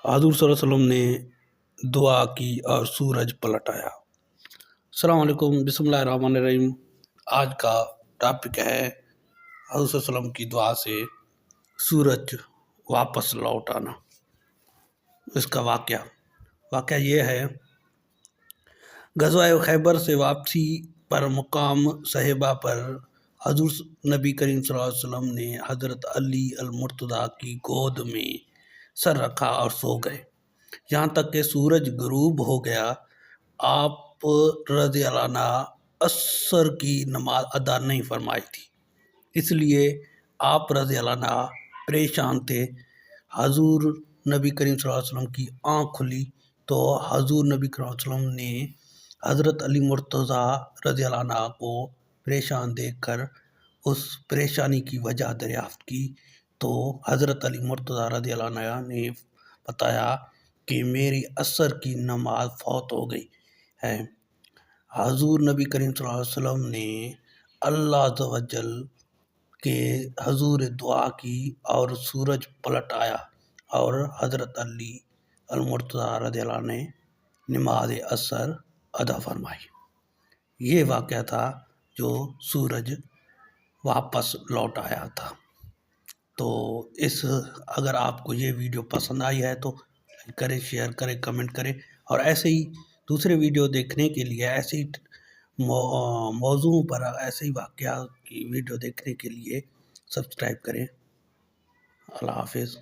حضور صلی اللہ علیہ وسلم نے دعا کی اور سورج پلٹ آیا۔ السلام علیکم، بسم اللہ الرحمن الرحیم۔ آج کا ٹاپک ہے حضور صلی اللہ علیہ وسلم کی دعا سے سورج واپس لوٹ آنا۔ اس کا واقعہ یہ ہے، غزوہ خیبر سے واپسی پر مقام صحابہ پر حضور نبی کریم صلی اللہ علیہ وسلم نے حضرت علی المرتضیٰ کی گود میں سر رکھا اور سو گئے، یہاں تک کہ سورج غروب ہو گیا۔ آپ رضی اللہ عنہ عصر کی نماز ادا نہیں فرمائی تھی، اس لیے آپ رضی اللہ عنہ پریشان تھے۔ حضور نبی کریم صلی اللہ علیہ وسلم کی آنکھ کھلی تو حضور نبی کریم صلی اللہ علیہ وسلم نے حضرت علی مرتضیٰ رضی اللہ عنہ کو پریشان دیکھ کر اس پریشانی کی وجہ دریافت کی، تو حضرت علی مرتضیٰ رضی اللہ عنہ نے بتایا کہ میری عصر کی نماز فوت ہو گئی ہے۔ حضور نبی کریم صلی اللہ علیہ وسلم نے اللہ عز و جل کے حضور دعا کی اور سورج پلٹ آیا اور حضرت علی المرتضیٰ رضی اللہ عنہ نے نماز عصر ادا فرمائی۔ یہ واقعہ تھا جو سورج واپس لوٹ آیا تھا۔ تو اگر آپ کو یہ ویڈیو پسند آئی ہے تو لائک کریں، شیئر کریں، کمنٹ کریں، اور ایسے ہی دوسرے ویڈیو دیکھنے کے لیے، ایسے ہی موضوع پر ایسے ہی واقعات کی ویڈیو دیکھنے کے لیے سبسکرائب کریں۔ اللہ حافظ۔